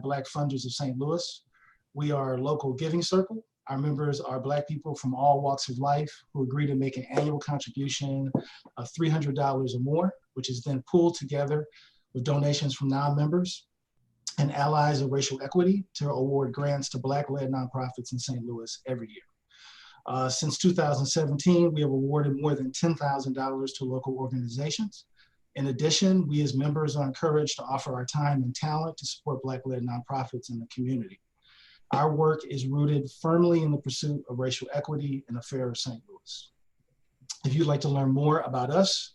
Black funders of St. Louis. We are a local giving circle. Our members are Black people from all walks of life who agree to make an annual contribution of $300 or more, which is then pooled together with donations from non-members and allies of racial equity to award grants to Black-led nonprofits in St. Louis every year. Since 2017, we have awarded more than $10,000 to local organizations. In addition, we as members are encouraged to offer our time and talent to support Black-led nonprofits in the community. Our work is rooted firmly in the pursuit of racial equity in the fair of St. Louis. If you'd like to learn more about us,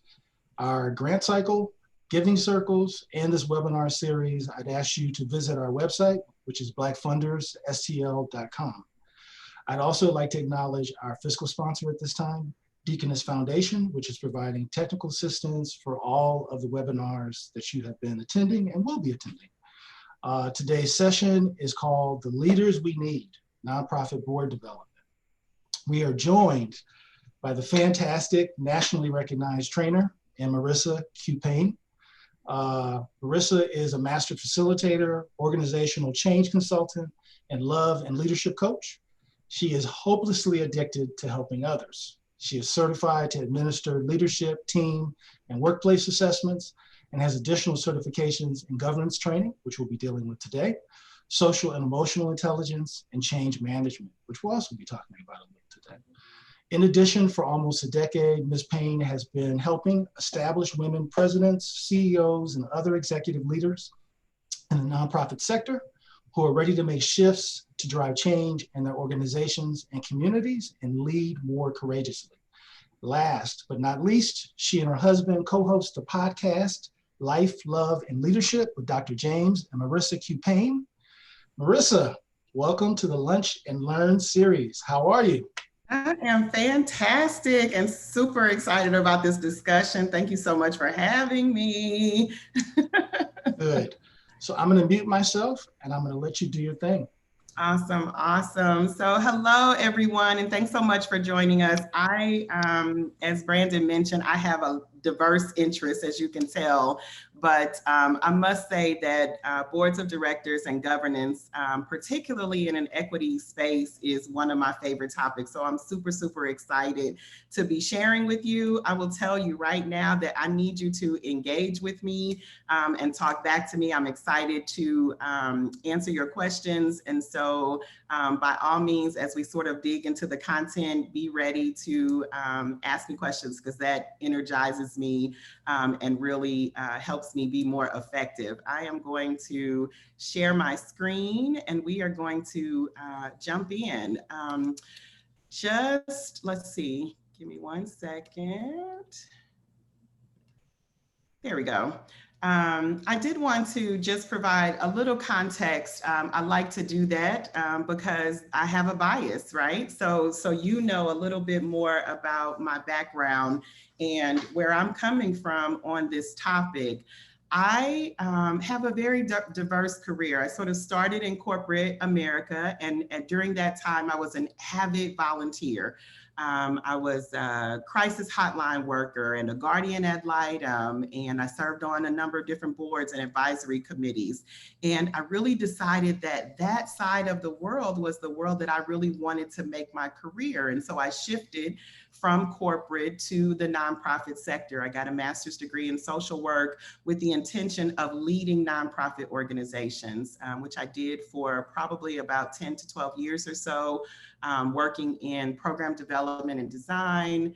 our grant cycle, giving circles, and this webinar series, I'd ask you to visit our website, which is blackfundersstl.com. I'd also like to acknowledge our fiscal sponsor at this time, Deaconess Foundation, which is providing technical assistance for all of the webinars that you have been attending and will be attending. Today's session is called The Leaders We Need, Nonprofit Board Development. We are joined by the fantastic, nationally recognized trainer, and Marissa Q. Payne. Marissa is a master facilitator, organizational change consultant, and love and leadership coach. She is hopelessly addicted to helping others. She is certified to administer leadership, team, and workplace assessments, and has additional certifications in governance training, which we'll be dealing with today, social and emotional intelligence, and change management, which we'll also be talking about a little today. In addition, for almost a decade, Ms. Payne has been helping establish women presidents, CEOs, and other executive leaders in the nonprofit sector who are ready to make shifts to drive change in their organizations and communities and lead more courageously. Last but not least, she and her husband co-host the podcast, Life, Love, and Leadership with Dr. James and Marissa Q. Payne. Marissa, welcome to the Lunch and Learn series. How are you? I am fantastic and super excited about this discussion. Thank you so much for having me. Good. So I'm going to mute myself and I'm going to let you do your thing. Awesome, awesome. So hello, everyone, and thanks so much for joining us. As Brandon mentioned, I have a diverse interest, as you can tell, but I must say that boards of directors and governance, particularly in an equity space, is one of my favorite topics. So I'm super, super excited to be sharing with you. I will tell you right now that I need you to engage with me and talk back to me. I'm excited to answer your questions. And so by all means, as we sort of dig into the content, be ready to ask me questions, because that energizes me and really helps me be more effective. I am going to share my screen and we are going to jump in. Let's see, give me 1 second. There we go. I did want to just provide a little context. I like to do that because I have a bias, right? So you know a little bit more about my background and where I'm coming from on this topic. I have a very diverse career. I sort of started in corporate America, and during that time, I was an avid volunteer. I was a crisis hotline worker and a guardian ad litem, and I served on a number of different boards and advisory committees. And I really decided that that side of the world was the world that I really wanted to make my career. And so I shifted from corporate to the nonprofit sector. I got a master's degree in social work with the intention of leading nonprofit organizations, which I did for probably about 10 to 12 years or so, working in program development and design,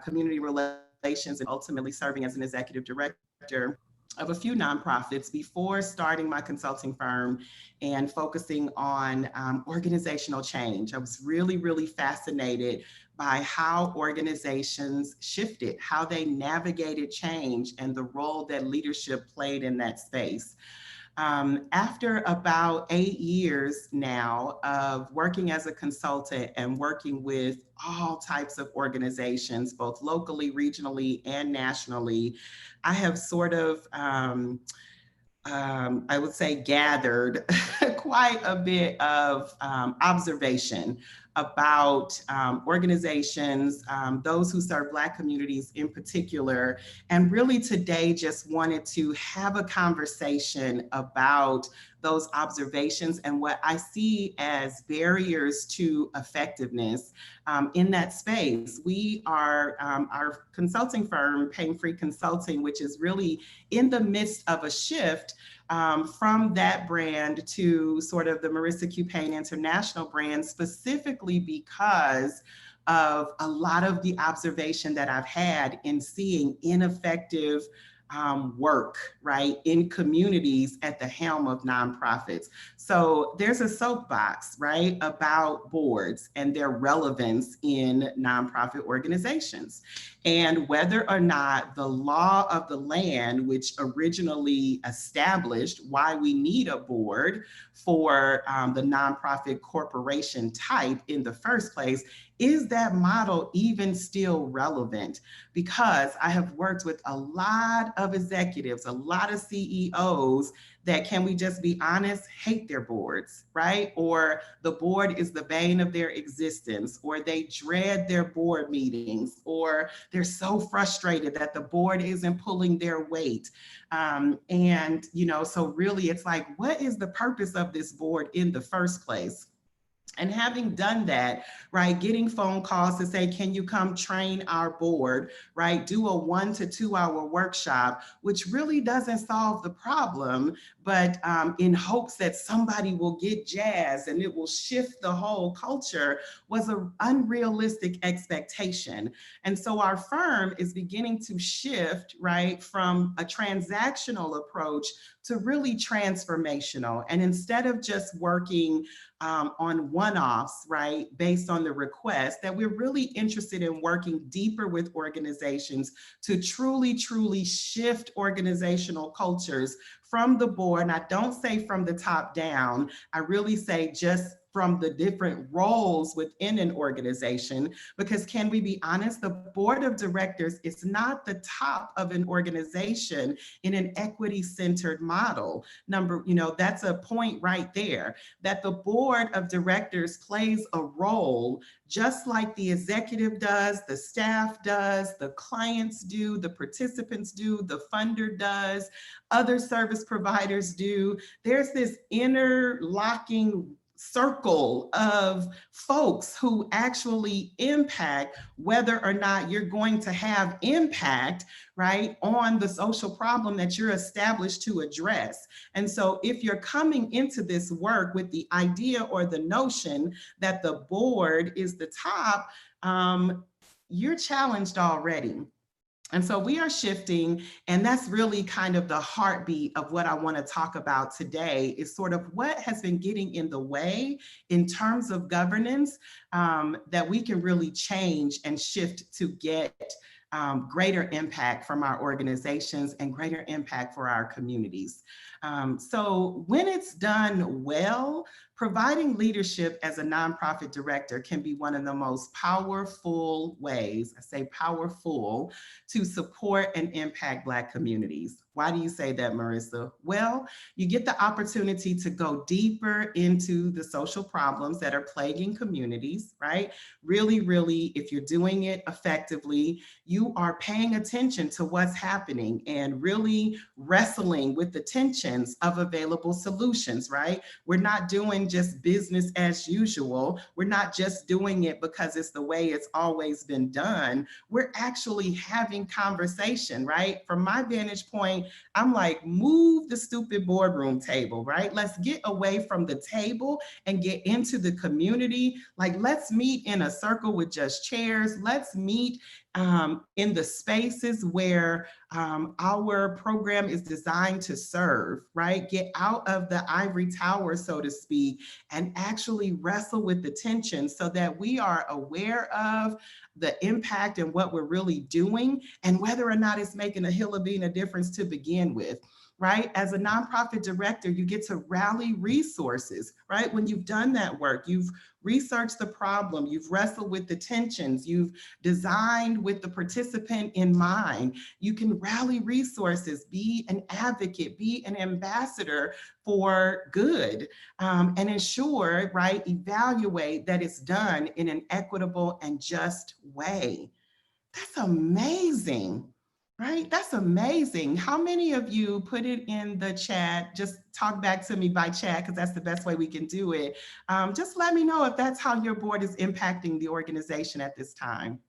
community relations, and ultimately serving as an executive director of a few nonprofits before starting my consulting firm and focusing on organizational change. I was really, really fascinated by how organizations shifted, how they navigated change, and the role that leadership played in that space. After about 8 years now of working as a consultant and working with all types of organizations, both locally, regionally, and nationally, I have sort of, I would say, gathered quite a bit of observation about organizations, those who serve Black communities in particular. And really today just wanted to have a conversation about those observations and what I see as barriers to effectiveness in that space. We are our consulting firm, Pain Free Consulting, which is really in the midst of a shift from that brand to sort of the Marissa Q. Payne International brand, specifically because of a lot of the observation that I've had in seeing ineffective work, right, in communities at the helm of nonprofits. So there's a soapbox, right, about boards and their relevance in nonprofit organizations. And whether or not the law of the land, which originally established why we need a board for the nonprofit corporation type in the first place, is that model even still relevant? Because I have worked with a lot of executives, a lot of CEOs that, can we just be honest, hate their boards, right? Or the board is the bane of their existence, or they dread their board meetings, or they're so frustrated that the board isn't pulling their weight. And, you know, so really it's like, what is the purpose of this board in the first place? And having done that, right, getting phone calls to say, can you come train our board, right? Do a 1 to 2 hour workshop, which really doesn't solve the problem, but in hopes that somebody will get jazzed and it will shift the whole culture, was an unrealistic expectation. And so our firm is beginning to shift, right, from a transactional approach to really transformational. And instead of just working on one-offs, right, based on the request, that we're really interested in working deeper with organizations to truly, truly shift organizational cultures from the board. And I don't say from the top down, I really say just from the different roles within an organization, because can we be honest, the board of directors is not the top of an organization in an equity-centered model. That's a point right there, that the board of directors plays a role just like the executive does, the staff does, the clients do, the participants do, the funder does, other service providers do. There's this interlocking circle of folks who actually impact whether or not you're going to have impact, right, on the social problem that you're established to address. And so if you're coming into this work with the idea or the notion that the board is the top, you're challenged already. And so we are shifting, and that's really kind of the heartbeat of what I want to talk about today, is sort of what has been getting in the way in terms of governance that we can really change and shift to get greater impact from our organizations and greater impact for our communities. So when it's done well, providing leadership as a nonprofit director can be one of the most powerful ways, I say powerful, to support and impact Black communities. Why do you say that, Marissa? Well, you get the opportunity to go deeper into the social problems that are plaguing communities, right? Really, really, if you're doing it effectively, you are paying attention to what's happening and really wrestling with the tensions of available solutions, right? We're not doing just business as usual. We're not just doing it because it's the way it's always been done. We're actually having conversation, right? From my vantage point, I'm like, move the stupid boardroom table, right? Let's get away from the table and get into the community. Like, let's meet in a circle with just chairs. Let's meet in the spaces where our program is designed to serve, right? Get out of the ivory tower, so to speak, and actually wrestle with the tension so that we are aware of the impact and what we're really doing and whether or not it's making a hill of being a difference to begin with. right? As a nonprofit director, you get to rally resources, right? When you've done that work, you've researched the problem, you've wrestled with the tensions, you've designed with the participant in mind. You can rally resources, be an advocate, be an ambassador for good, and ensure, right, evaluate that it's done in an equitable and just way. That's amazing, right? That's amazing. How many of you put it in the chat? Just talk back to me by chat, because that's the best way we can do it. Just let me know if that's how your board is impacting the organization at this time.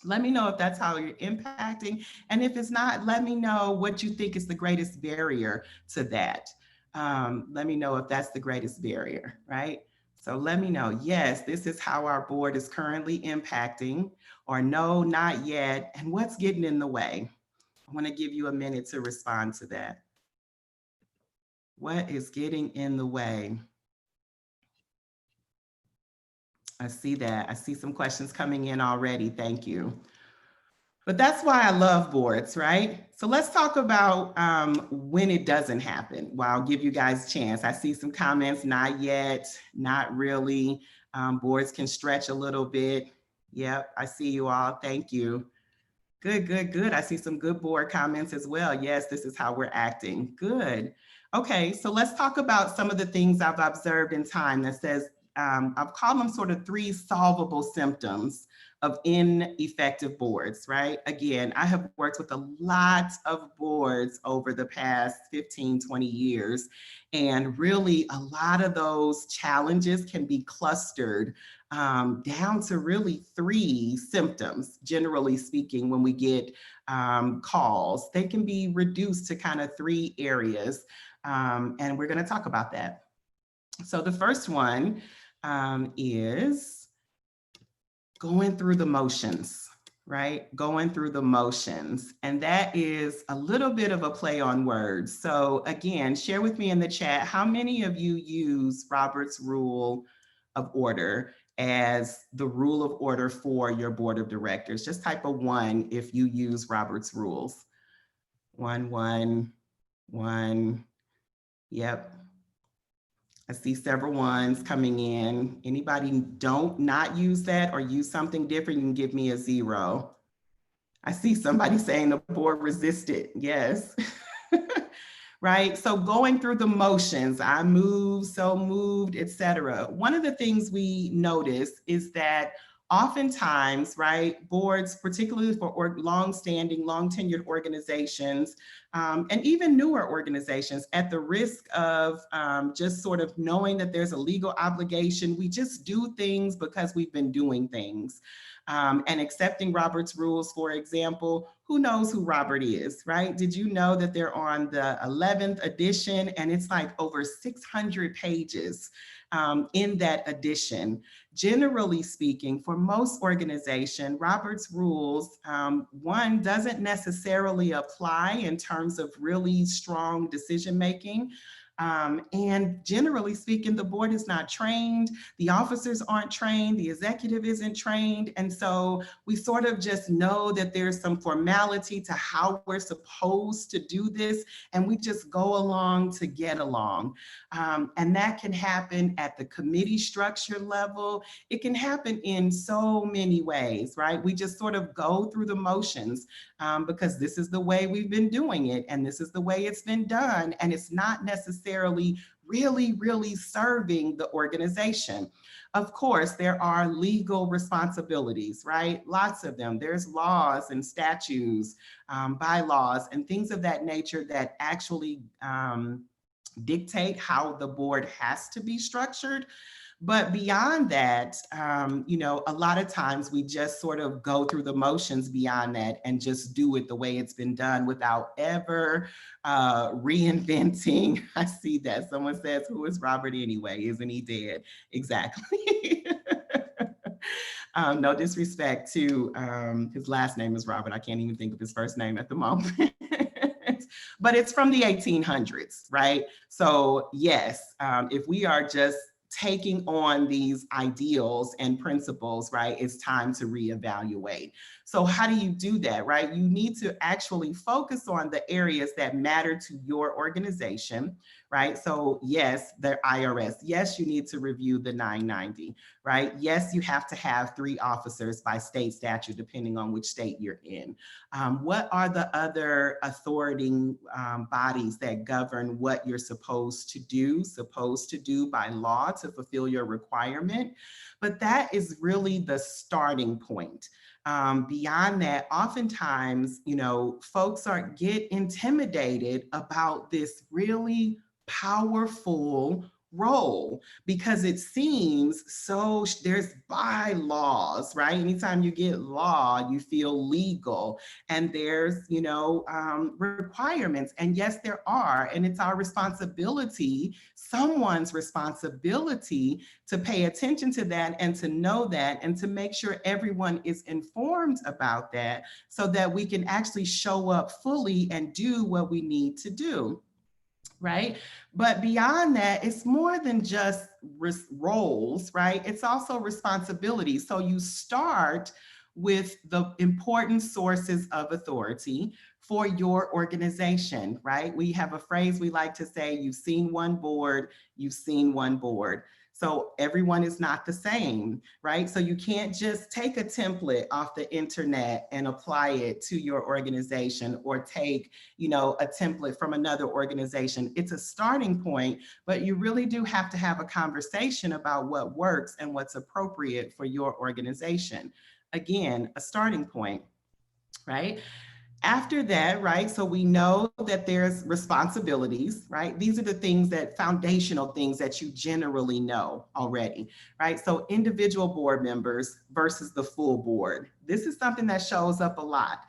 Let me know if that's how you're impacting. And if it's not, let me know what you think is the greatest barrier to that. Let me know if that's the greatest barrier, right? So let me know, yes, this is how our board is currently impacting, or no, not yet. And what's getting in the way? I want to give you a minute to respond to that. What is getting in the way? I see that. I see some questions coming in already. Thank you. But that's why I love boards, right? So let's talk about when it doesn't happen. Well, I'll give you guys a chance. I see some comments, not yet, not really. Boards can stretch a little bit. Yep, I see you all. Thank you. Good, good, good. I see some good board comments as well. Yes, this is how we're acting. Good. Okay, so let's talk about some of the things I've observed in time that says, I've called them sort of 3 solvable symptoms of ineffective boards, right? Again, I have worked with a lot of boards over the past 15, 20 years, and really a lot of those challenges can be clustered down to really 3 symptoms, generally speaking, when we get calls. They can be reduced to kind of 3 areas, and we're gonna talk about that. So the first one is going through the motions, right? Going through the motions. And that is a little bit of a play on words. So again, share with me in the chat, how many of you use Robert's Rule of Order as the rule of order for your board of directors? Just type a 1 if you use Robert's rules. 1, 1, 1. Yep. I see several ones coming in. Anybody don't not use that or use something different, you can give me a 0. I see somebody saying the board resisted. Yes. Right? So going through the motions, I move, so moved, etc. One of the things we notice is that oftentimes, right, boards, particularly for long-standing, long-tenured organizations, and even newer organizations, at the risk of just sort of knowing that there's a legal obligation, we just do things because we've been doing things. And accepting Robert's rules, for example, who knows who Robert is, right? Did you know that they're on the 11th edition, and it's like over 600 pages in that edition? Generally speaking, for most organizations, Robert's rules, one, doesn't necessarily apply in terms of really strong decision-making. And generally speaking, the board is not trained, the officers aren't trained, the executive isn't trained. And so we sort of just know that there's some formality to how we're supposed to do this, and we just go along to get along. And that can happen at the committee structure level. It can happen in so many ways, right? We just sort of go through the motions because this is the way we've been doing it, and this is the way it's been done, and it's not necessarily really serving the organization. Of course, there are legal responsibilities, right? Lots of them. There's laws and statutes, bylaws, and things of that nature that actually dictate how the board has to be structured. But beyond that, you know, a lot of times we just sort of go through the motions beyond that and just do it the way it's been done without ever reinventing. I see that someone says, who is Robert anyway? Isn't he dead? Exactly. No disrespect to his last name is Robert. I can't even think of his first name at the moment. But it's from the 1800s, right? So yes, if we are just taking on these ideals and principles, right, it's time to reevaluate. So how do you do that, right? You need to actually focus on the areas that matter to your organization, right? So yes, the IRS, yes, you need to review the 990, right? Yes, you have to have 3 officers by state statute, depending on which state you're in. What are the other authority bodies that govern what you're supposed to do by law to fulfill your requirement? But that is really the starting point. Beyond that, oftentimes, folks get intimidated about this really powerful role because it seems so there's bylaws, right? Anytime you get law, you feel legal, and there's requirements, and yes, there are, and it's our responsibility, someone's responsibility, to pay attention to that and to know that and to make sure everyone is informed about that so that we can actually show up fully and do what we need to do. Right? But beyond that, it's more than just roles, right? It's also responsibility. So you start with the important sources of authority for your organization, right? We have a phrase we like to say, you've seen one board, you've seen one board. So everyone is not the same, right? So you can't just take a template off the internet and apply it to your organization, or take, a template from another organization. It's a starting point, but you really do have to have a conversation about what works and what's appropriate for your organization. Again, a starting point, right? After that, right, so we know that there's responsibilities, right? These are the things that foundational things that you generally know already, right? So individual board members versus the full board. This is something that shows up a lot,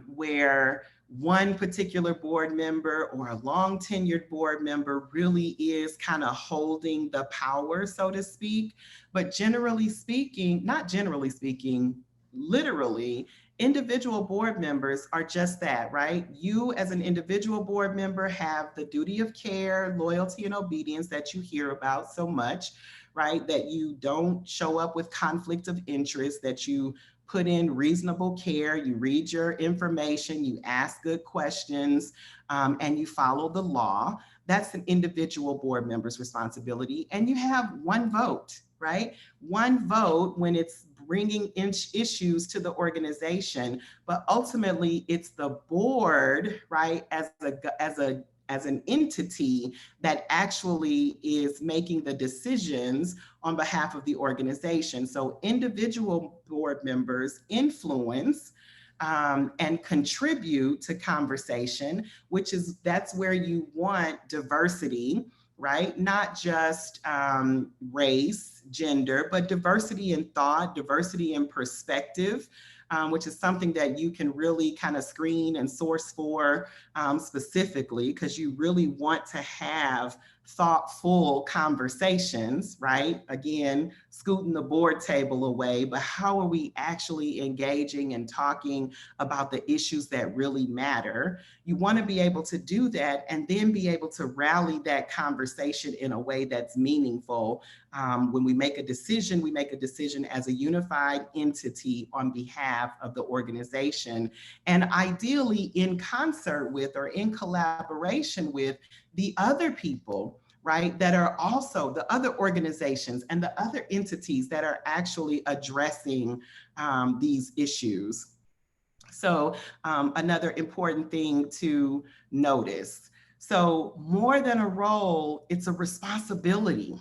where one particular board member or a long tenured board member really is kind of holding the power, so to speak. But generally speaking, not generally speaking, literally, individual board members are just that, right? You as an individual board member have the duty of care, loyalty, and obedience that you hear about so much, right? That you don't show up with conflict of interest, that you put in reasonable care, you read your information, you ask good questions, and you follow the law. That's an individual board member's responsibility. And you have one vote, right? One vote when it's bringing issues to the organization, but ultimately it's the board, right, as an entity that actually is making the decisions on behalf of the organization. So individual board members influence and contribute to conversation, that's where you want diversity, right? Not just race, gender, but diversity in thought, diversity in perspective, which is something that you can really kind of screen and source for specifically, because you really want to have thoughtful conversations, right? Again, scooting the board table away, but how are we actually engaging and talking about the issues that really matter? You want to be able to do that and then be able to rally that conversation in a way that's meaningful. When we make a decision as a unified entity on behalf of the organization, and ideally in concert with or in collaboration with the other people, right, that are also the other organizations and the other entities that are actually addressing these issues. So another important thing to notice. So more than a role, it's a responsibility,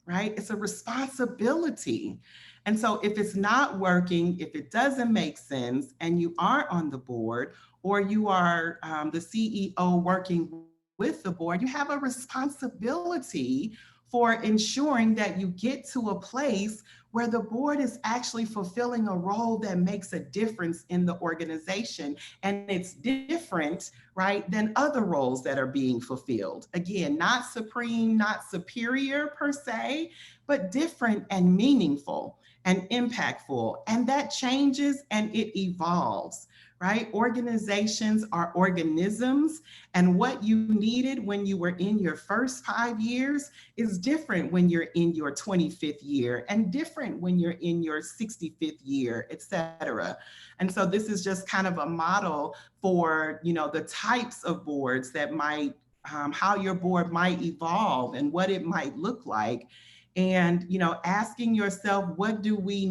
right? It's a responsibility. And so if it's not working, if it doesn't make sense, and you aren't on the board, or you are the CEO working with the board, you have a responsibility for ensuring that you get to a place where the board is actually fulfilling a role that makes a difference in the organization. And it's different, right, than other roles that are being fulfilled. Again, not supreme, not superior per se, but different and meaningful and impactful. And that changes and it evolves, right? Organizations are organisms, and what you needed when you were in your first 5 years is different when you're in your 25th year, and different when you're in your 65th year, et cetera. And so this is just kind of a model for, the types of boards that might, how your board might evolve and what it might look like. And, asking yourself, what do we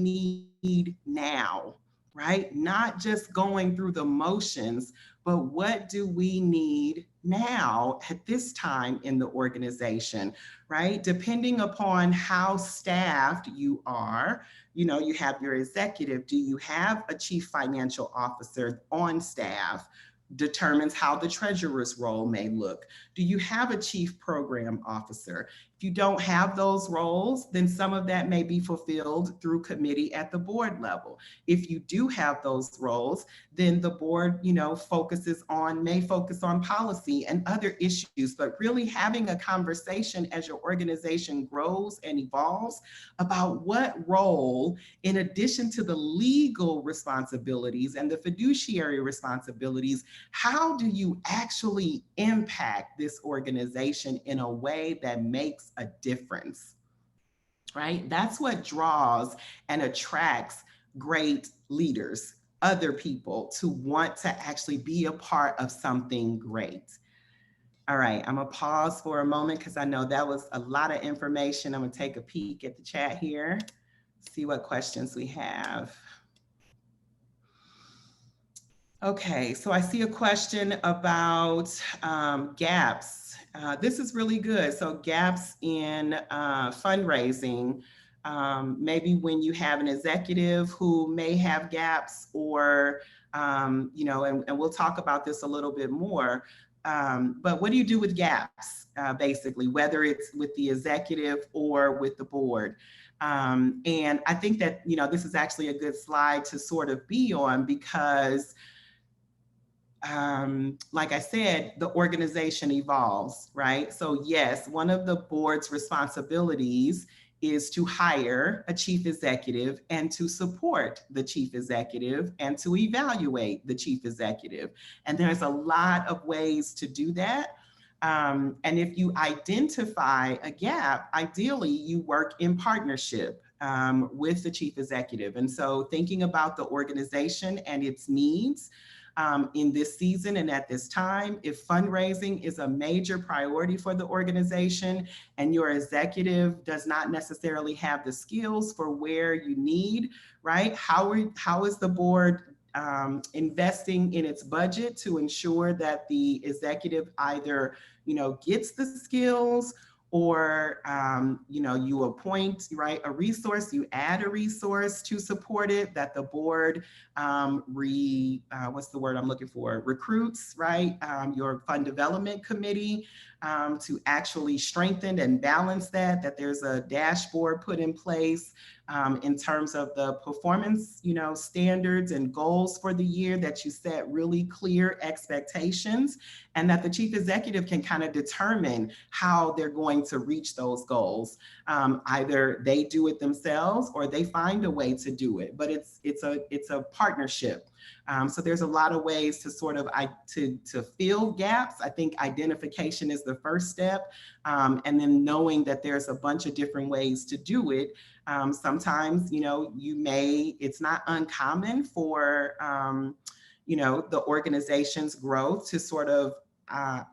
need now? Right? Not just going through the motions, but what do we need now at this time in the organization, right? Depending upon how staffed you are, you have your executive. Do you have a chief financial officer on staff? Determines how the treasurer's role may look. Do you have a chief program officer? If you don't have those roles, then some of that may be fulfilled through committee at the board level. If you do have those roles, then the board, may focus on policy and other issues, but really having a conversation as your organization grows and evolves about what role, in addition to the legal responsibilities and the fiduciary responsibilities, how do you actually impact this organization in a way that makes a difference, right? That's what draws and attracts great leaders, other people, to want to actually be a part of something great. All right, I'm gonna pause for a moment because I know that was a lot of information. I'm gonna take a peek at the chat here, see what questions we have. Okay, so I see a question about gaps. This is really good. So gaps in fundraising, maybe when you have an executive who may have gaps, or, and we'll talk about this a little bit more, but what do you do with gaps, basically, whether it's with the executive or with the board? And I think that, this is actually a good slide to sort of be on, because like I said, the organization evolves, right? So yes, one of the board's responsibilities is to hire a chief executive and to support the chief executive and to evaluate the chief executive. And there's a lot of ways to do that. And if you identify a gap, ideally you work in partnership with the chief executive. And so thinking about the organization and its needs, in this season and at this time, if fundraising is a major priority for the organization and your executive does not necessarily have the skills for where you need, right? How is the board investing in its budget to ensure that the executive either, gets the skills, or you appoint, right, a resource, you add a resource to support it, that the board what's the word I'm looking for, recruits, right, your fund development committee to actually strengthen and balance that there's a dashboard put in place in terms of the performance, standards and goals for the year, that you set really clear expectations, and that the chief executive can kind of determine how they're going to reach those goals. Either they do it themselves or they find a way to do it, but it's a partnership. So there's a lot of ways to sort of to fill gaps. I think identification is the first step, and then knowing that there's a bunch of different ways to do it. Sometimes, it's not uncommon for, the organization's growth to sort of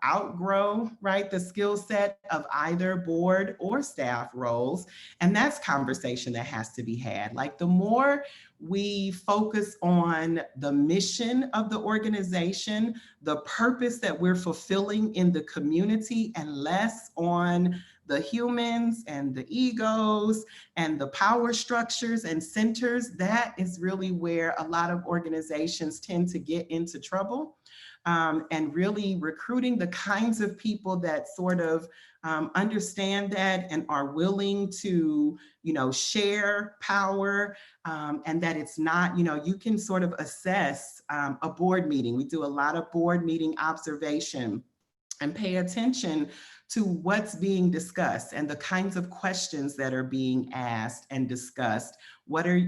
outgrow, right, the skill set of either board or staff roles. And that's conversation that has to be had. Like, the more we focus on the mission of the organization, the purpose that we're fulfilling in the community, and less on the humans and the egos and the power structures and centers, that is really where a lot of organizations tend to get into trouble. And really recruiting the kinds of people that sort of understand that and are willing to, share power, and that it's not, you can sort of assess a board meeting. We do a lot of board meeting observation and pay attention to what's being discussed and the kinds of questions that are being asked and discussed. What are,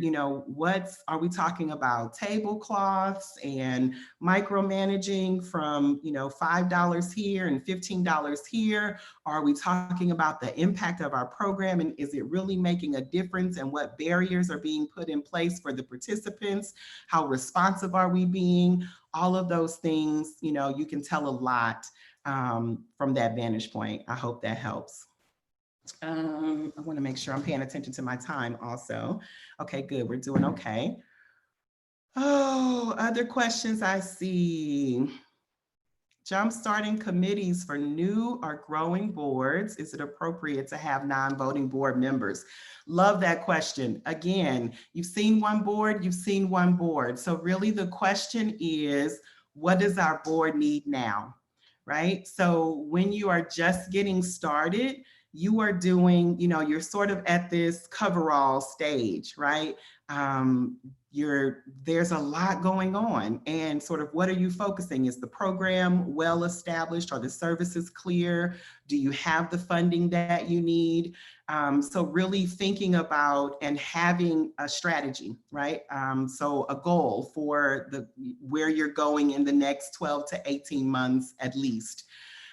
are we talking about tablecloths and micromanaging from, $5 here and $15 here? Are we talking about the impact of our program and is it really making a difference, and what barriers are being put in place for the participants? How responsive are we being? All of those things, you can tell a lot from that vantage point. I hope that helps. I want to make sure I'm paying attention to my time also. Okay, good. We're doing okay. Oh, other questions I see. Jumpstarting committees for new or growing boards. Is it appropriate to have non-voting board members? Love that question. Again, you've seen one board, you've seen one board. So really the question is, what does our board need now, right? So when you are just getting started, you are doing, you're sort of at this coverall stage, right? There's a lot going on, and sort of what are you focusing? Is the program well established? Are the services clear? Do you have the funding that you need? So really thinking about and having a strategy, right? So a goal for where you're going in the next 12 to 18 months at least.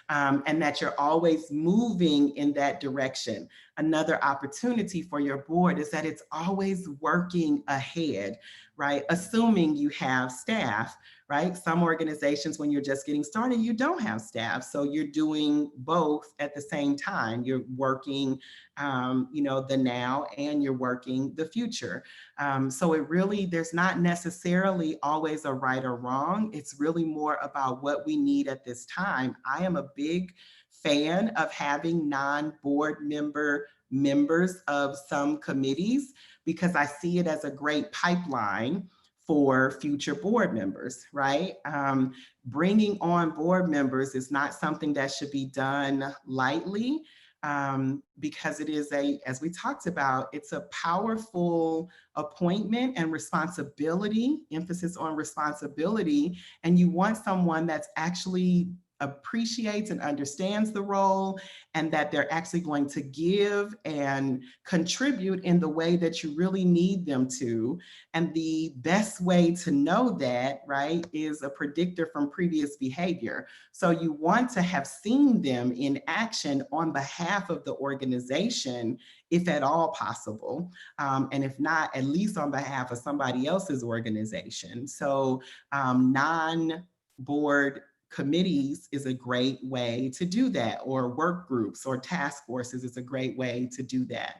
And that you're always moving in that direction. Another opportunity for your board is that it's always working ahead, right? Assuming you have staff, right? Some organizations, when you're just getting started, you don't have staff. So you're doing both at the same time. You're working, the now, and you're working the future. So there's not necessarily always a right or wrong. It's really more about what we need at this time. I am a big fan of having non-board members of some committees because I see it as a great pipeline for future board members, right? Bringing on board members is not something that should be done lightly. Because it is as we talked about, it's a powerful appointment and responsibility, emphasis on responsibility, and you want someone that's actually appreciates and understands the role, and that they're actually going to give and contribute in the way that you really need them to. And the best way to know that, right, is a predictor from previous behavior. So you want to have seen them in action on behalf of the organization, if at all possible. And if not, at least on behalf of somebody else's organization. So non-board committees is a great way to do that, or work groups or task forces is a great way to do that.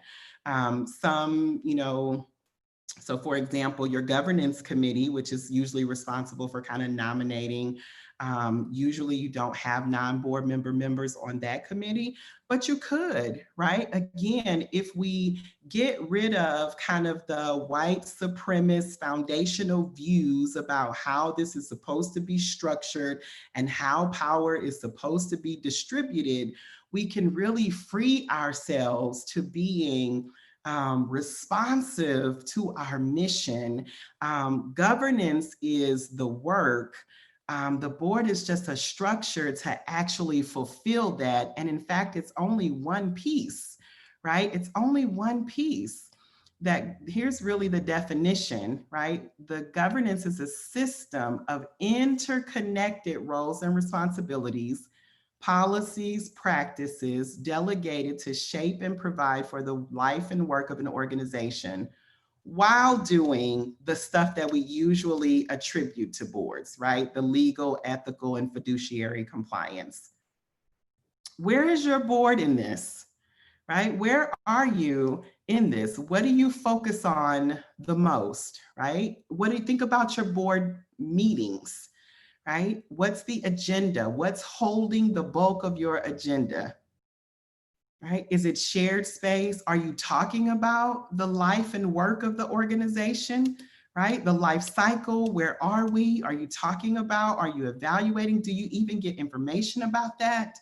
So for example, your governance committee, which is usually responsible for kind of nominating, usually you don't have non-board members on that committee, but you could, right? Again, if we get rid of kind of the white supremacist foundational views about how this is supposed to be structured and how power is supposed to be distributed, we can really free ourselves to being responsive to our mission. Governance is the work. The board is just a structure to actually fulfill that. And in fact, it's only one piece, right? It's only one piece. That here's really the definition, right? The governance is a system of interconnected roles and responsibilities, policies, practices delegated to shape and provide for the life and work of an organization while doing the stuff that we usually attribute to boards, right? The legal, ethical, and fiduciary compliance. Where is your board in this, right? Where are you in this? What do you focus on the most, right? What do you think about your board meetings, right? What's the agenda? What's holding the bulk of your agenda? Right? Is it shared space? Are you talking about the life and work of the organization, right? The life cycle, where are we? Are you talking about, are you evaluating? Do you even get information about that?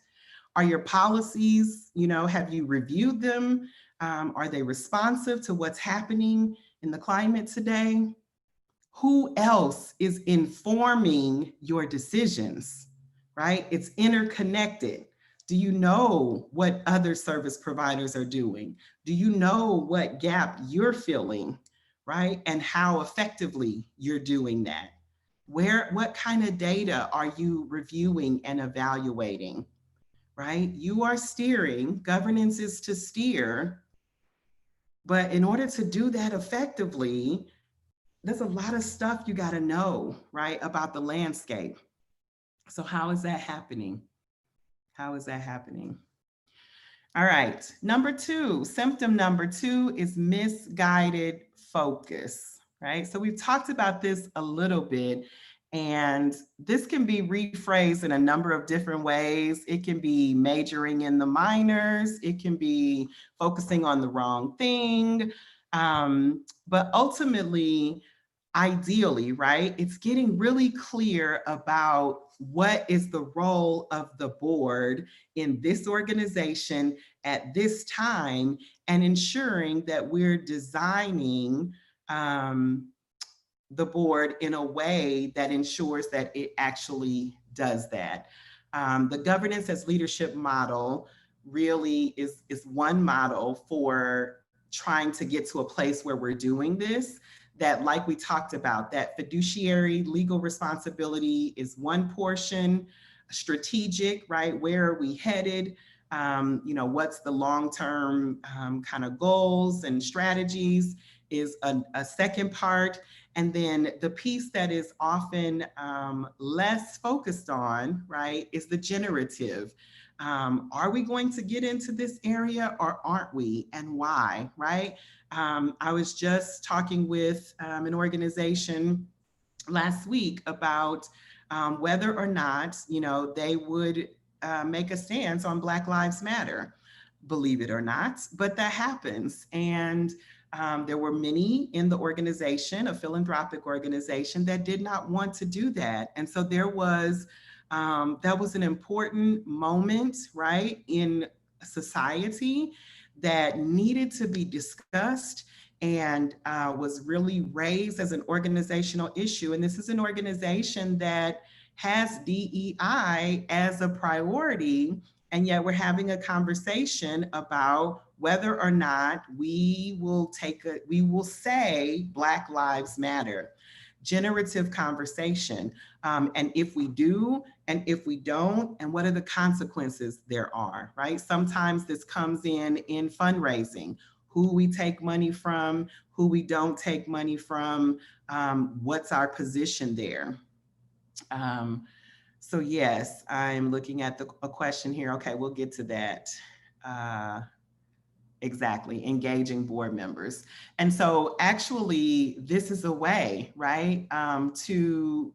Are your policies, have you reviewed them? Are they responsive to what's happening in the climate today? Who else is informing your decisions, right? It's interconnected. Do you know what other service providers are doing? Do you know what gap you're filling, right? And how effectively you're doing that? What kind of data are you reviewing and evaluating, right? You are steering, governance is to steer, but in order to do that effectively, there's a lot of stuff you got to know, right, about the landscape. So, how is that happening? How is that happening? All right. Number two, symptom number two is misguided focus, right? So we've talked about this a little bit, and this can be rephrased in a number of different ways. It can be majoring in the minors, it can be focusing on the wrong thing. But ultimately, ideally, right, it's getting really clear about what is the role of the board in this organization at this time, and ensuring that we're designing the board in a way that ensures that it actually does that. The governance as leadership model really is one model for trying to get to a place where we're doing this. That, like we talked about, that fiduciary legal responsibility is one portion. Strategic, right? Where are we headed? What's the long-term kind of goals and strategies is a second part. And then the piece that is often less focused on, right, is the generative. Are we going to get into this area or aren't we, and why, right? I was just talking with an organization last week about whether or not, they would make a stance on Black Lives Matter, believe it or not, but that happens. And there were many in the organization, a philanthropic organization, that did not want to do that. And so there was, that was an important moment, right, in society that needed to be discussed and was really raised as an organizational issue. And this is an organization that has DEI as a priority, and yet we're having a conversation about whether or not we will say Black Lives Matter. Generative conversation. And if we do, and if we don't, and what are the consequences there are, right? Sometimes this comes in fundraising, who we take money from, who we don't take money from, what's our position there. So yes, I'm looking at a question here. Okay, we'll get to that. Exactly, engaging board members. And so actually, this is a way, right, to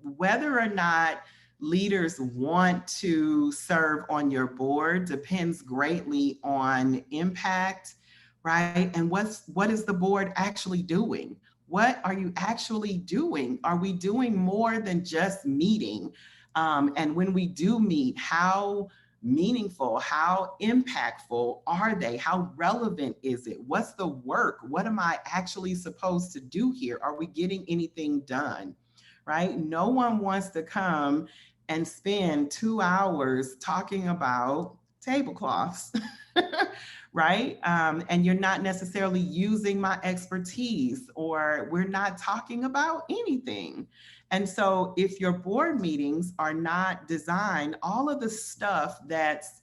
whether or not leaders want to serve on your board depends greatly on impact, right? And what is the board actually doing? What are you actually doing? Are we doing more than just meeting? And when we do meet, how meaningful, how impactful are they? How relevant is it? What's the work? What am I actually supposed to do here? Are we getting anything done? Right? No one wants to come and spend 2 hours talking about tablecloths, right? And you're not necessarily using my expertise, or we're not talking about anything. And so if your board meetings are not designed, all of the stuff that's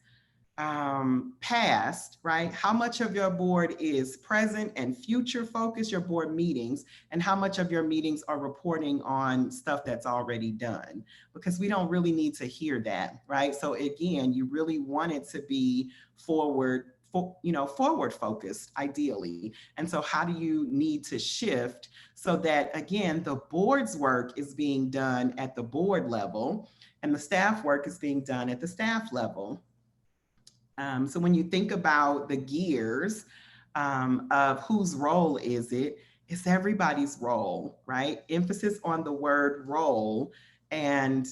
past, right? How much of your board is present and future focused, your board meetings, and how much of your meetings are reporting on stuff that's already done? Because we don't really need to hear that, right? So again, you really want it to be forward focused, ideally. And so how do you need to shift so that, again, the board's work is being done at the board level and the staff work is being done at the staff level? So when you think about the gears of whose role is it, it's everybody's role, right? Emphasis on the word role, and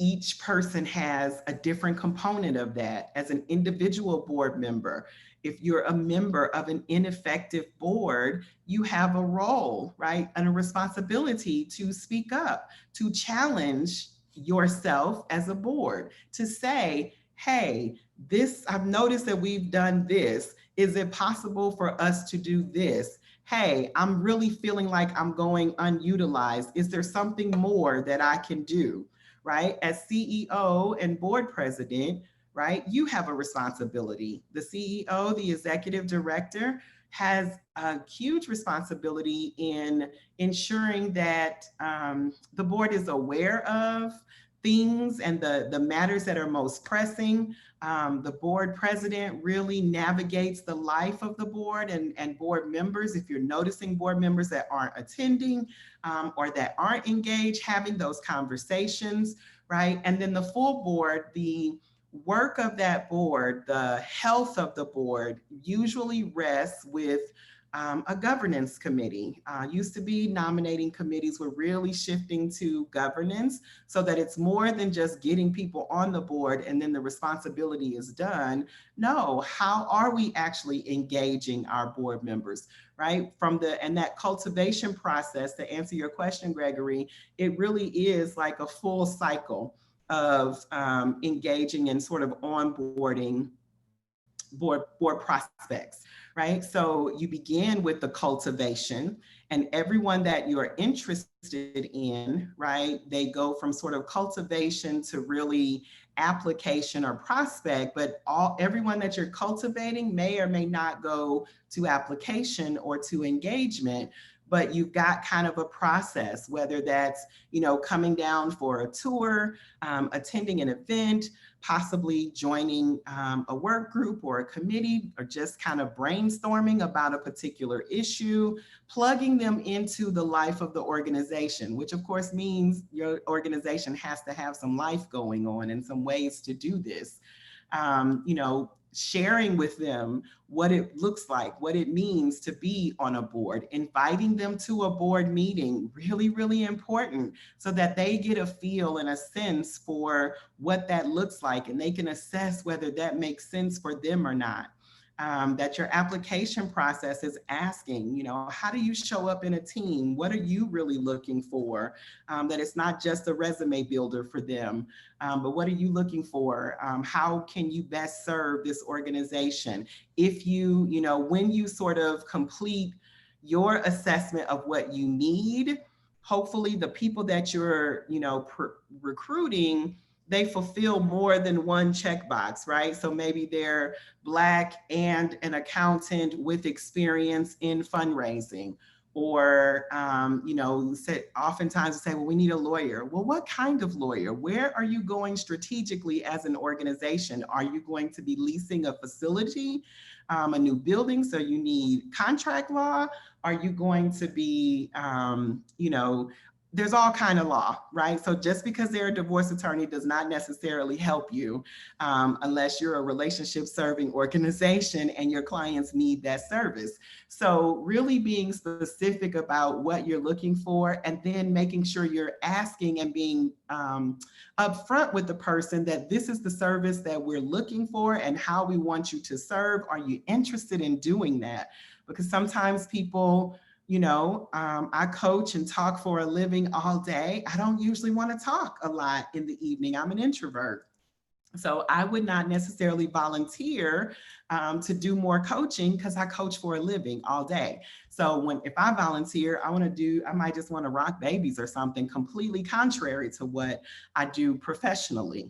each person has a different component of that. As an individual board member, if you're a member of an ineffective board, you have a role, right? And a responsibility to speak up, to challenge yourself as a board to say, hey, this, I've noticed that we've done this. Is it possible for us to do this? Hey, I'm really feeling like I'm going unutilized. Is there something more that I can do? Right? As CEO and board president, right, you have a responsibility. The CEO, the executive director, has a huge responsibility in ensuring that the board is aware of things and the matters that are most pressing. The board president really navigates the life of the board and board members. If you're noticing board members that aren't attending or that aren't engaged, having those conversations, right? And then the full board, the work of that board, the health of the board usually rests with a governance committee. Used to be nominating committees. We're really shifting to governance so that it's more than just getting people on the board and then the responsibility is done. No, how are we actually engaging our board members, right? And that cultivation process, to answer your question, Gregory, it really is like a full cycle of engaging and sort of onboarding board prospects, right? So you begin with the cultivation, and everyone that you're interested in, right? They go from sort of cultivation to really application or prospect, but everyone that you're cultivating may or may not go to application or to engagement. But you've got kind of a process, whether that's, coming down for a tour, attending an event, possibly joining a work group or a committee, or just kind of brainstorming about a particular issue, plugging them into the life of the organization, which of course means your organization has to have some life going on and some ways to do this. Sharing with them what it looks like, what it means to be on a board, inviting them to a board meeting, really, really important, so that they get a feel and a sense for what that looks like, and they can assess whether that makes sense for them or not. That your application process is asking, how do you show up in a team? What are you really looking for? That it's not just a resume builder for them, but what are you looking for? How can you best serve this organization? If when you sort of complete your assessment of what you need, hopefully the people that you're, recruiting, they fulfill more than one checkbox, right? So maybe they're Black and an accountant with experience in fundraising, or, oftentimes we say, well, we need a lawyer. Well, what kind of lawyer? Where are you going strategically as an organization? Are you going to be leasing a facility, a new building, so you need contract law? Are you going to be, there's all kind of law, right? So just because they're a divorce attorney does not necessarily help you unless you're a relationship serving organization and your clients need that service. So really being specific about what you're looking for, and then making sure you're asking and being upfront with the person that this is the service that we're looking for and how we want you to serve. Are you interested in doing that? Because sometimes people, I coach and talk for a living all day. I don't usually want to talk a lot in the evening. I'm an introvert. So I would not necessarily volunteer to do more coaching because I coach for a living all day. So if I volunteer, I might just want to rock babies or something completely contrary to what I do professionally.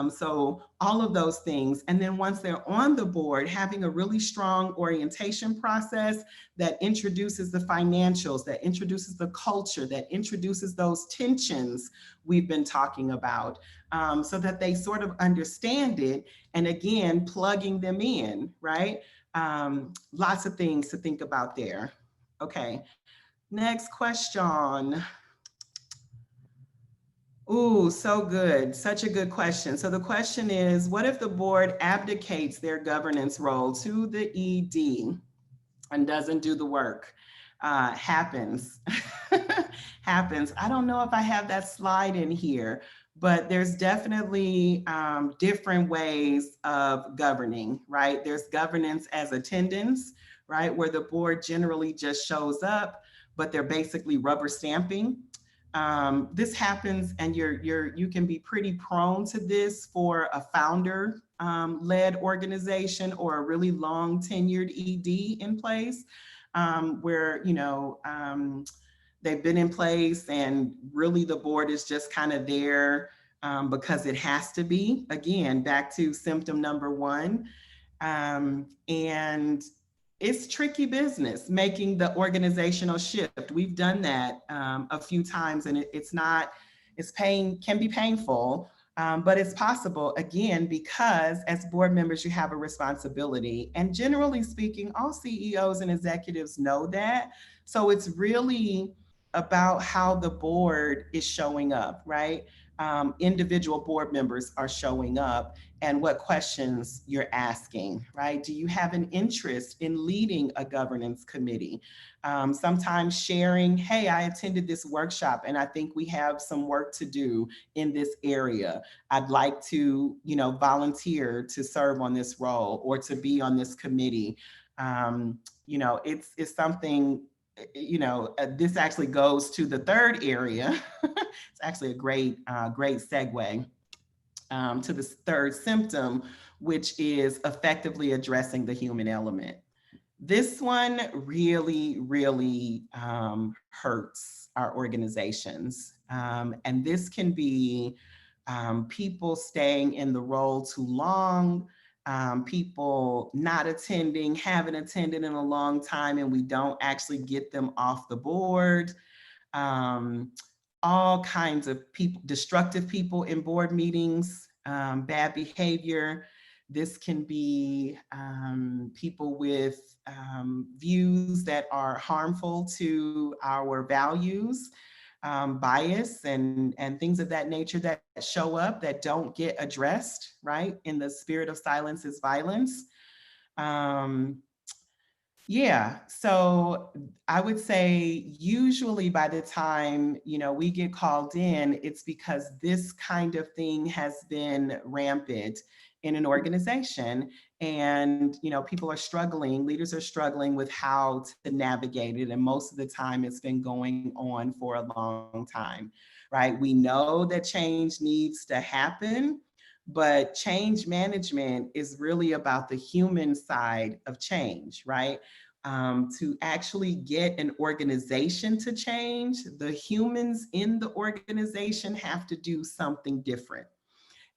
So all of those things. And then once they're on the board, having a really strong orientation process that introduces the financials, that introduces the culture, that introduces those tensions we've been talking about, so that they sort of understand it. And again, plugging them in, right? Lots of things to think about there. Okay, next question. Ooh, so good. Such a good question. So the question is, what if the board abdicates their governance role to the ED and doesn't do the work? Happens. Happens. I don't know if I have that slide in here, but there's definitely different ways of governing, right? There's governance as attendance, right? Where the board generally just shows up, but they're basically rubber stamping. This happens, and you can be pretty prone to this for a founder led organization or a really long tenured ED in place, where they've been in place and really the board is just kind of there because it has to be. Again, back to symptom number one. And it's tricky business making the organizational shift. We've done that a few times, and can be painful, but it's possible, again, because as board members, you have a responsibility. And generally speaking, all CEOs and executives know that. So it's really about how the board is showing up, right? Individual board members are showing up and what questions you're asking, right? Do you have an interest in leading a governance committee? Sometimes sharing, hey, I attended this workshop and I think we have some work to do in this area. I'd like to, volunteer to serve on this role or to be on this committee. It's something, this actually goes to the third area. It's actually a great segue to the third symptom, which is effectively addressing the human element. This one really, really hurts our organizations. And this can be people staying in the role too long, people not attending, haven't attended in a long time, and we don't actually get them off the board. All kinds of people, destructive people in board meetings, bad behavior. This can be people with views that are harmful to our values, bias, and things of that nature that show up that don't get addressed, right? In the spirit of silence is violence. Yeah, so I would say usually by the time, we get called in, it's because this kind of thing has been rampant in an organization. And, people are struggling, leaders are struggling with how to navigate it. And most of the time it's been going on for a long time, right? We know that change needs to happen, but change management is really about the human side of change, right? To actually get an organization to change, the humans in the organization have to do something different.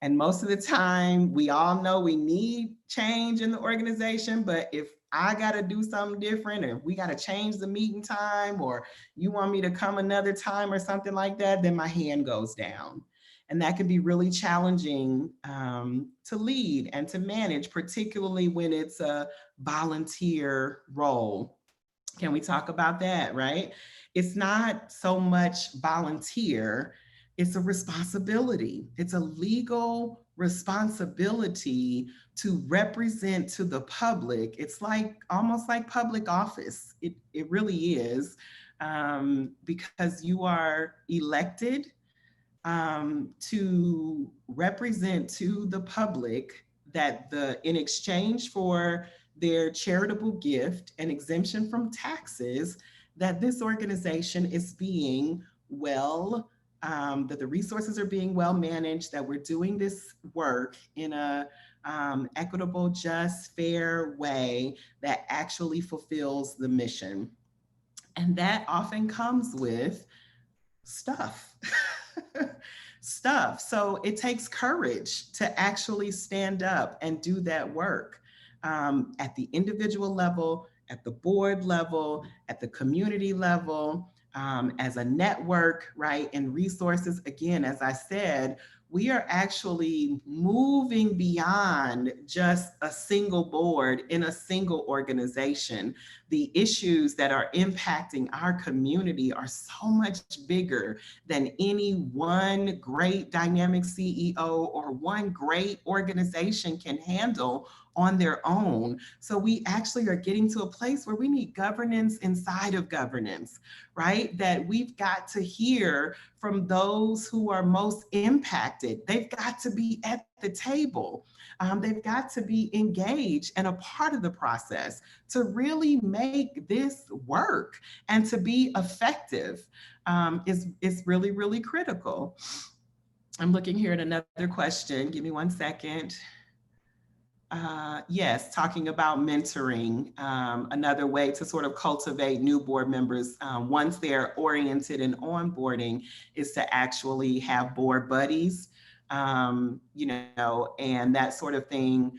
And most of the time, we all know we need change in the organization, but if I got to do something different, or we got to change the meeting time, or you want me to come another time or something like that, then my hand goes down. And that can be really challenging to lead and to manage, particularly when it's a volunteer role. Can we talk about that, right? It's not so much volunteer, it's a responsibility. It's a legal responsibility to represent to the public. It's like almost like public office. It really is, because you are elected to represent to the public that in exchange for their charitable gift and exemption from taxes, that this organization is being that the resources are being well managed, that we're doing this work in a equitable, just, fair way that actually fulfills the mission. And that often comes with stuff. Stuff. So it takes courage to actually stand up and do that work at the individual level, at the board level, at the community level, as a network, right? And resources. Again, as I said, we are actually moving beyond just a single board in a single organization. The issues that are impacting our community are so much bigger than any one great dynamic CEO or one great organization can handle on their own. So we actually are getting to a place where we need governance inside of governance, right? That we've got to hear from those who are most impacted. They've got to be at the table. They've got to be engaged and a part of the process to really make this work and to be effective is really, really critical. I'm looking here at another question. Give me 1 second. Yes, talking about mentoring, another way to sort of cultivate new board members once they're oriented and onboarding is to actually have board buddies, and that sort of thing.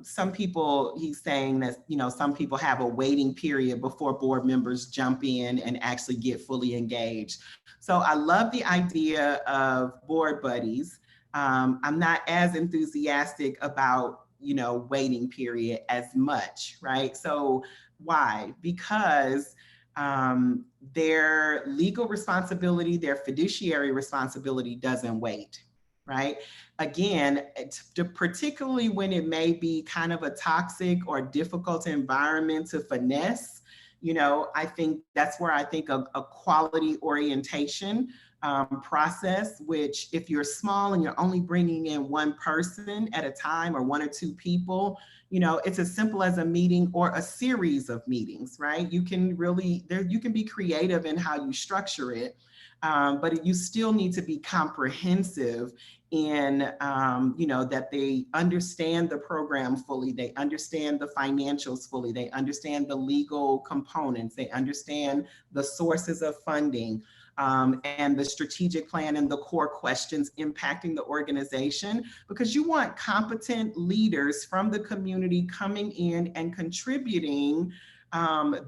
Some people, he's saying that, some people have a waiting period before board members jump in and actually get fully engaged. So I love the idea of board buddies. I'm not as enthusiastic about waiting period as much, right? So why? Because their legal responsibility, their fiduciary responsibility doesn't wait, right? Again, particularly when it may be kind of a toxic or difficult environment to finesse, I think that's where I think a quality orientation process, which if you're small and you're only bringing in one person at a time or one or two people, it's as simple as a meeting or a series of meetings, right? You can be creative in how you structure it, but you still need to be comprehensive in, that they understand the program fully, they understand the financials fully, they understand the legal components, they understand the sources of funding, and the strategic plan and the core questions impacting the organization, because you want competent leaders from the community coming in and contributing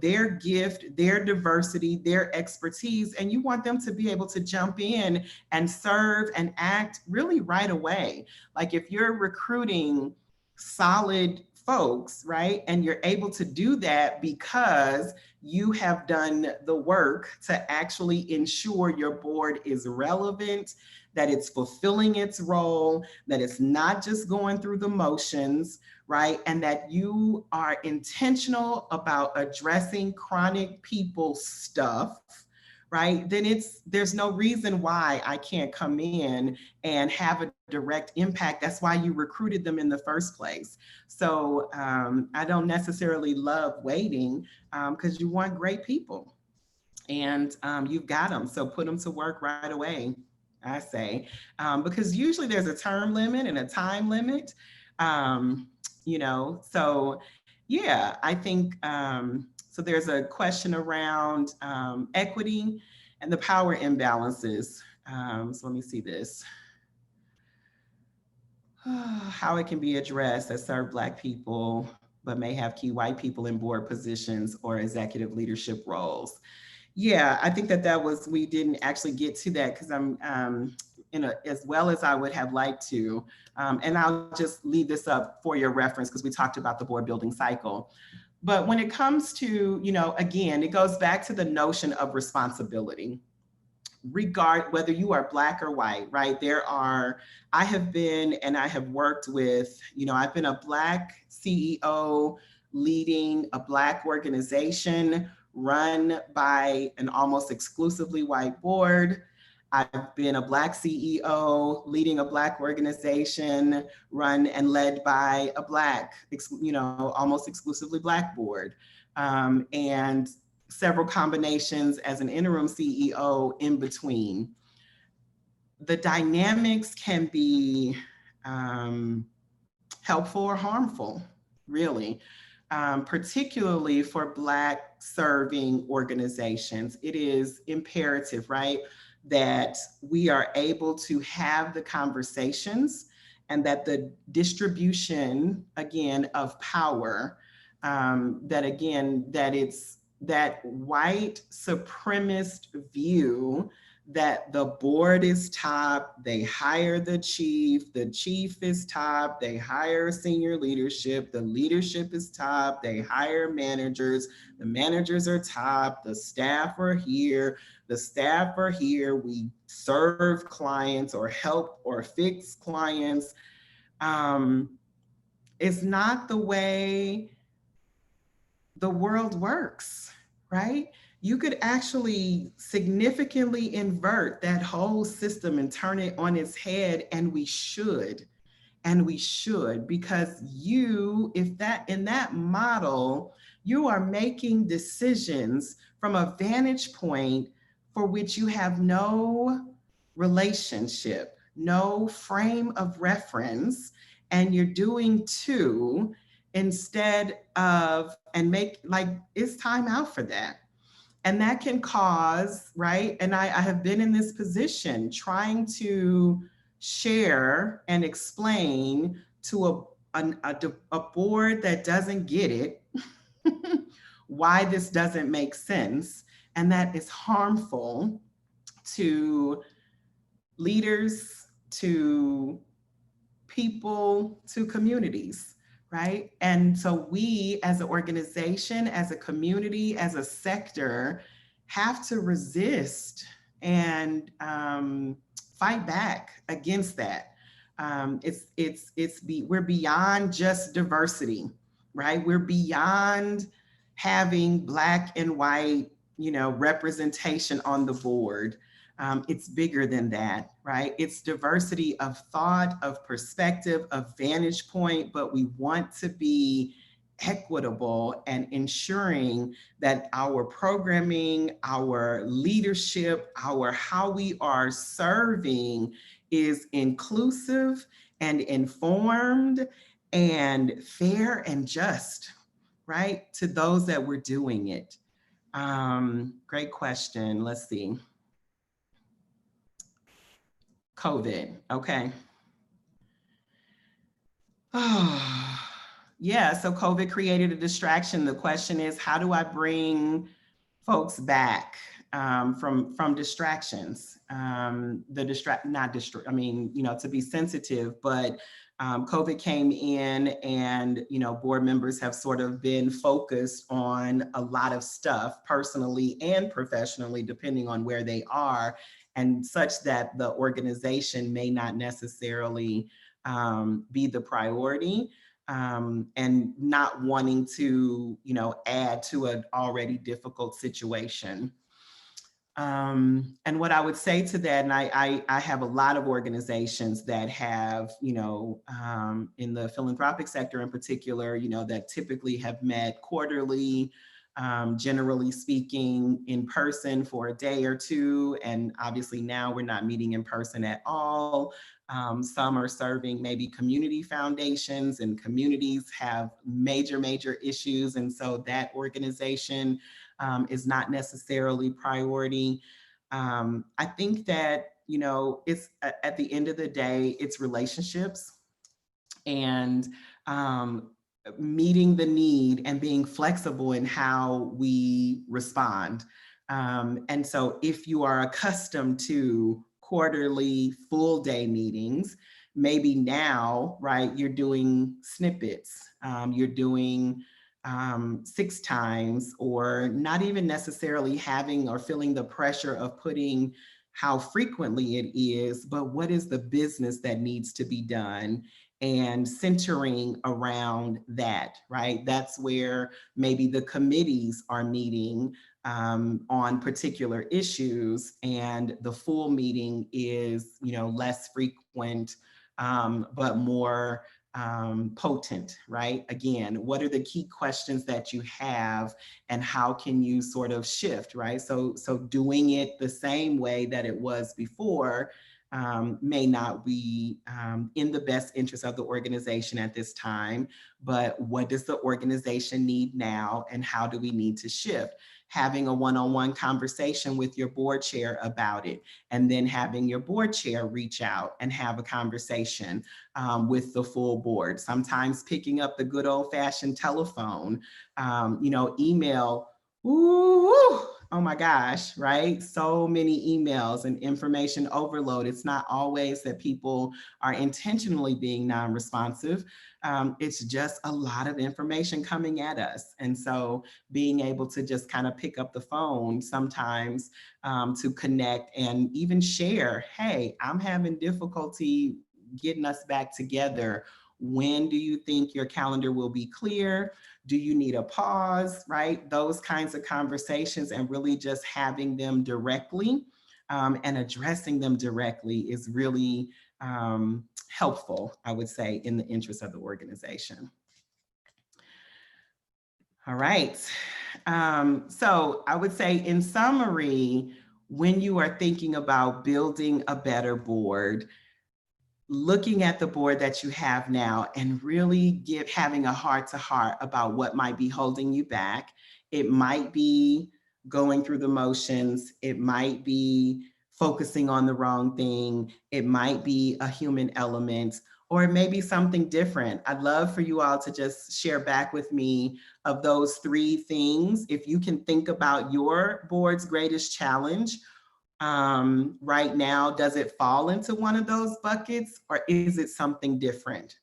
their gift, their diversity, their expertise, and you want them to be able to jump in and serve and act really right away. Like if you're recruiting solid folks, right, and you're able to do that because you have done the work to actually ensure your board is relevant, that it's fulfilling its role, that it's not just going through the motions, right? And that you are intentional about addressing chronic people stuff, right? Then there's no reason why I can't come in and have a direct impact. That's why you recruited them in the first place. So I don't necessarily love waiting because you want great people and you've got them. So put them to work right away, I say, because usually there's a term limit and a time limit. So yeah, I think, so there's a question around equity and the power imbalances. So let me see this. How it can be addressed that serve Black people, but may have key white people in board positions or executive leadership roles. Yeah, I think we didn't actually get to that because I'm as well as I would have liked to. And I'll just leave this up for your reference because we talked about the board building cycle. But when it comes to, again, it goes back to the notion of responsibility. Whether you are Black or white, right? I have been and I have worked with, I've been a Black CEO leading a Black organization run by an almost exclusively white board. I've been a Black CEO leading a Black organization run and led by a Black, almost exclusively Black board. And several combinations as an interim CEO in between. The dynamics can be helpful or harmful, really, particularly for Black serving organizations. It is imperative, right, that we are able to have the conversations and that the distribution, again, of power, that it's that white supremacist view that the board is top, they hire the chief is top, they hire senior leadership, the leadership is top, they hire managers, the managers are top, the staff are here, we serve clients or help or fix clients. It's not the way the world works, right? You could actually significantly invert that whole system and turn it on its head, and we should. And we should, because you, if that in that model, you are making decisions from a vantage point for which you have no relationship, no frame of reference, and you're doing two instead of, and make like it's time out for that. And that can cause, right? And I have been in this position trying to share and explain to a board that doesn't get it why this doesn't make sense, and that is harmful to leaders, to people, to communities, right? And so we as an organization, as a community, as a sector, have to resist and fight back against that. We're beyond just diversity, right? We're beyond having Black and white, representation on the board. It's bigger than that, right? It's diversity of thought, of perspective, of vantage point, but we want to be equitable and ensuring that our programming, our leadership, our how we are serving is inclusive and informed and fair and just, right? To those that we're doing it. Great question. Let's see. COVID. Okay. Oh, yeah. So COVID created a distraction. The question is, how do I bring folks back from distractions? I mean, to be sensitive, but COVID came in, and board members have sort of been focused on a lot of stuff, personally and professionally, depending on where they are, and such that the organization may not necessarily be the priority, and not wanting to, add to an already difficult situation. And what I would say to that, and I have a lot of organizations that have, in the philanthropic sector in particular, that typically have met quarterly, generally speaking, in person for a day or two. And obviously now we're not meeting in person at all. Some are serving maybe community foundations, and communities have major issues. And so that organization is not necessarily priority. I think that, it's at the end of the day, it's relationships, and meeting the need and being flexible in how we respond. And so if you are accustomed to quarterly full day meetings, maybe now, right, you're doing snippets, you're doing 6 times, or not even necessarily having or feeling the pressure of putting how frequently it is, but what is the business that needs to be done, and centering around that, right? That's where maybe the committees are meeting on particular issues, and the full meeting is, less frequent, but more potent, right? Again, what are the key questions that you have, and how can you sort of shift, right? So doing it the same way that it was before may not be in the best interest of the organization at this time, but what does the organization need now, and how do we need to shift? Having a one-on-one conversation with your board chair about it, and then having your board chair reach out and have a conversation with the full board. Sometimes picking up the good old-fashioned telephone, email. Ooh, oh my gosh, right? So many emails and information overload. It's not always that people are intentionally being non-responsive. It's just a lot of information coming at us. And so being able to just kind of pick up the phone sometimes to connect and even share, hey, I'm having difficulty getting us back together. When do you think your calendar will be clear? Do you need a pause, right? Those kinds of conversations, and really just having them directly and addressing them directly is really helpful, I would say, in the interest of the organization. All right. So I would say, in summary, when you are thinking about building a better board, looking at the board that you have now and really having a heart-to-heart about what might be holding you back. It might be going through the motions. It might be focusing on the wrong thing. It might be a human element, or it may be something different. I'd love for you all to just share back with me of those three things. If you can think about your board's greatest challenge right now, does it fall into one of those buckets, or is it something different?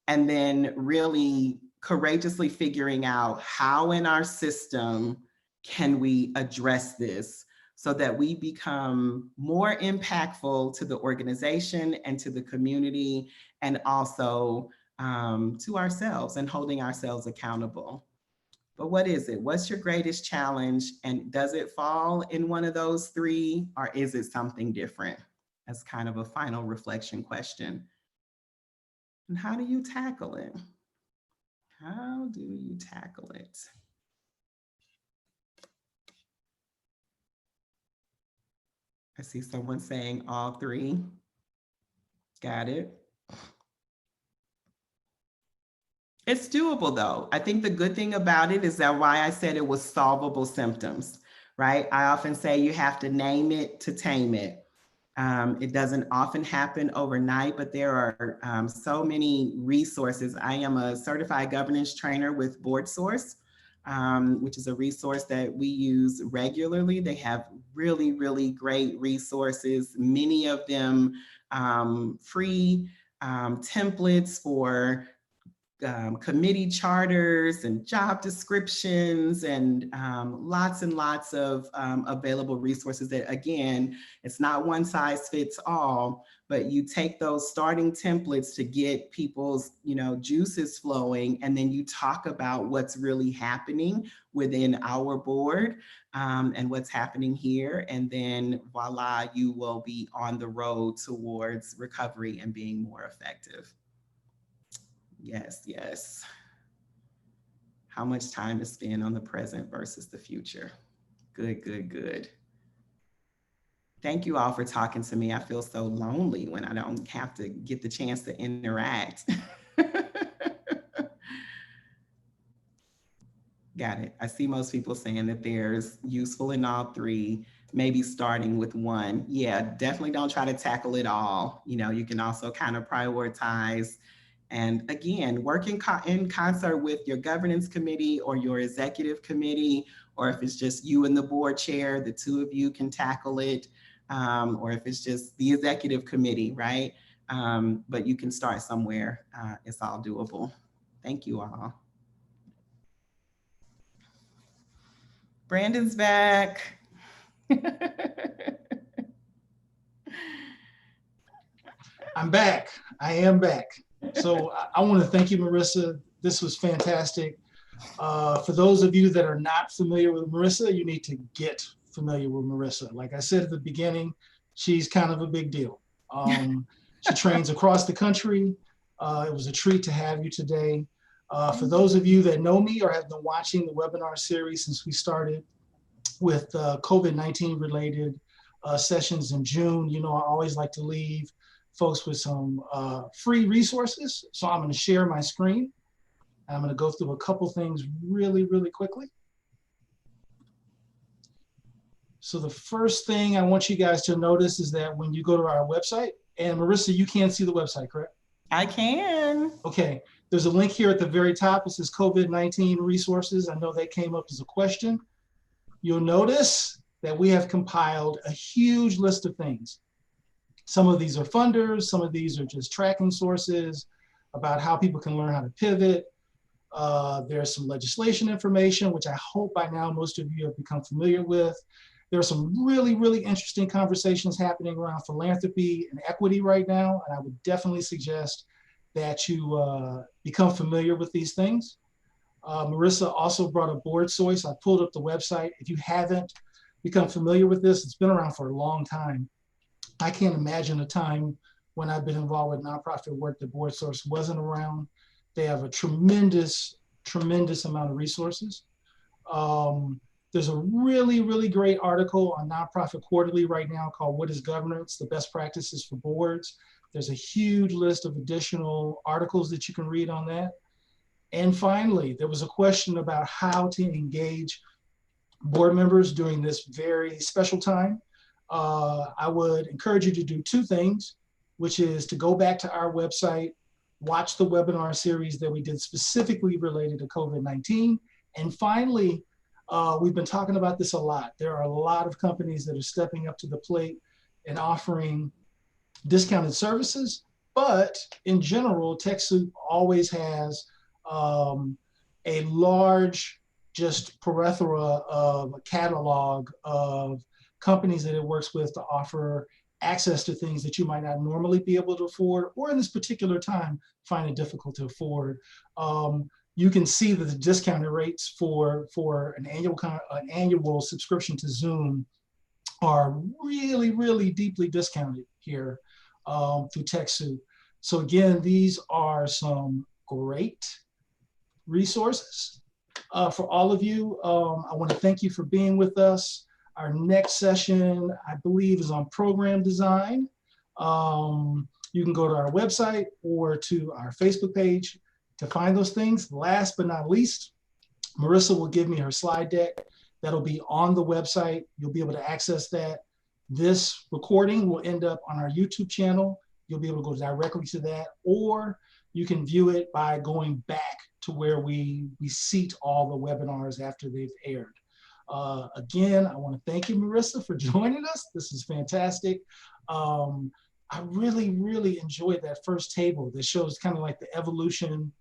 And then really courageously figuring out how in our system can we address this so that we become more impactful to the organization and to the community, and also to ourselves, and holding ourselves accountable. But what is it? What's your greatest challenge? And does it fall in one of those three, or is it something different? That's kind of a final reflection question. And how do you tackle it? How do you tackle it? I see someone saying all three. Got it. It's doable though. I think the good thing about it is that why I said it was solvable symptoms, right? I often say you have to name it to tame it. It doesn't often happen overnight, but there are so many resources. I am a certified governance trainer with BoardSource, which is a resource that we use regularly. They have really, really great resources, many of them free templates for committee charters and job descriptions, and lots of available resources that, again, it's not one size fits all, but you take those starting templates to get people's juices flowing, and then you talk about what's really happening within our board and what's happening here, and then voila, you will be on the road towards recovery and being more effective. Yes, yes. How much time is spent on the present versus the future? Good, good, good. Thank you all for talking to me. I feel so lonely when I don't have to get the chance to interact. Got it. I see most people saying that there's useful in all three, maybe starting with one. Yeah, definitely don't try to tackle it all. You can also kind of prioritize. And again, work in concert with your governance committee or your executive committee, or if it's just you and the board chair, the two of you can tackle it, or if it's just the executive committee, right? But you can start somewhere. It's all doable. Thank you all. Brandon's back. I'm back. I am back. So I want to thank you, Marissa. This was fantastic. For those of you that are not familiar with Marissa, you need to get familiar with Marissa. Like I said at the beginning, she's kind of a big deal. She trains across the country. It was a treat to have you today. For those of you that know me or have been watching the webinar series since we started with COVID-19 related sessions in June, I always like to leave folks with some free resources. So I'm going to share my screen. I'm going to go through a couple things really, really quickly. So the first thing I want you guys to notice is that when you go to our website, and Marissa, you can't see the website, correct? I can. Okay, there's a link here at the very top. It says COVID-19 resources. I know that came up as a question. You'll notice that we have compiled a huge list of things. Some of these are funders, some of these are just tracking sources about how people can learn how to pivot. There's some legislation information, which I hope by now most of you have become familiar with. There are some really, really interesting conversations happening around philanthropy and equity right now, and I would definitely suggest that you become familiar with these things. Marissa also brought a board choice. I pulled up the website. If you haven't become familiar with this, it's been around for a long time. I can't imagine a time when I've been involved with nonprofit work that Board Source wasn't around. They have a tremendous, tremendous amount of resources. There's a really, really great article on Nonprofit Quarterly right now called What is Governance? The Best Practices for Boards. There's a huge list of additional articles that you can read on that. And finally, there was a question about how to engage board members during this very special time. I would encourage you to do two things, which is to go back to our website, watch the webinar series that we did specifically related to COVID-19. And finally, we've been talking about this a lot. There are a lot of companies that are stepping up to the plate and offering discounted services, but in general, TechSoup always has a large just plethora of a catalog of companies that it works with to offer access to things that you might not normally be able to afford, or in this particular time, find it difficult to afford. You can see that the discounted rates for an annual subscription to Zoom are really, really deeply discounted here through TechSoup. So again, these are some great resources for all of you. I want to thank you for being with us. Our next session, I believe, is on program design. You can go to our website or to our Facebook page to find those things. Last but not least, Marissa will give me her slide deck. That'll be on the website. You'll be able to access that. This recording will end up on our YouTube channel. You'll be able to go directly to that, or you can view it by going back to where we seat all the webinars after they've aired. Again, I want to thank you, Marissa, for joining us. This is fantastic. I really, really enjoyed that first table that shows kind of like the evolution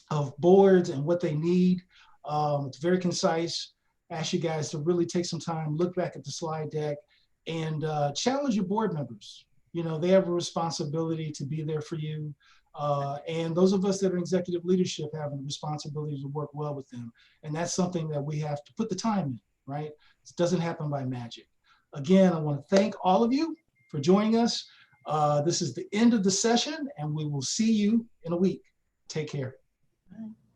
of boards and what they need. It's very concise. I ask you guys to really take some time, look back at the slide deck, and challenge your board members. You know, they have a responsibility to be there for you. And those of us that are in executive leadership have a responsibility to work well with them. And that's something that we have to put the time in, right? It doesn't happen by magic. Again, I want to thank all of you for joining us. This is the end of the session, and we will see you in a week. Take care. Bye.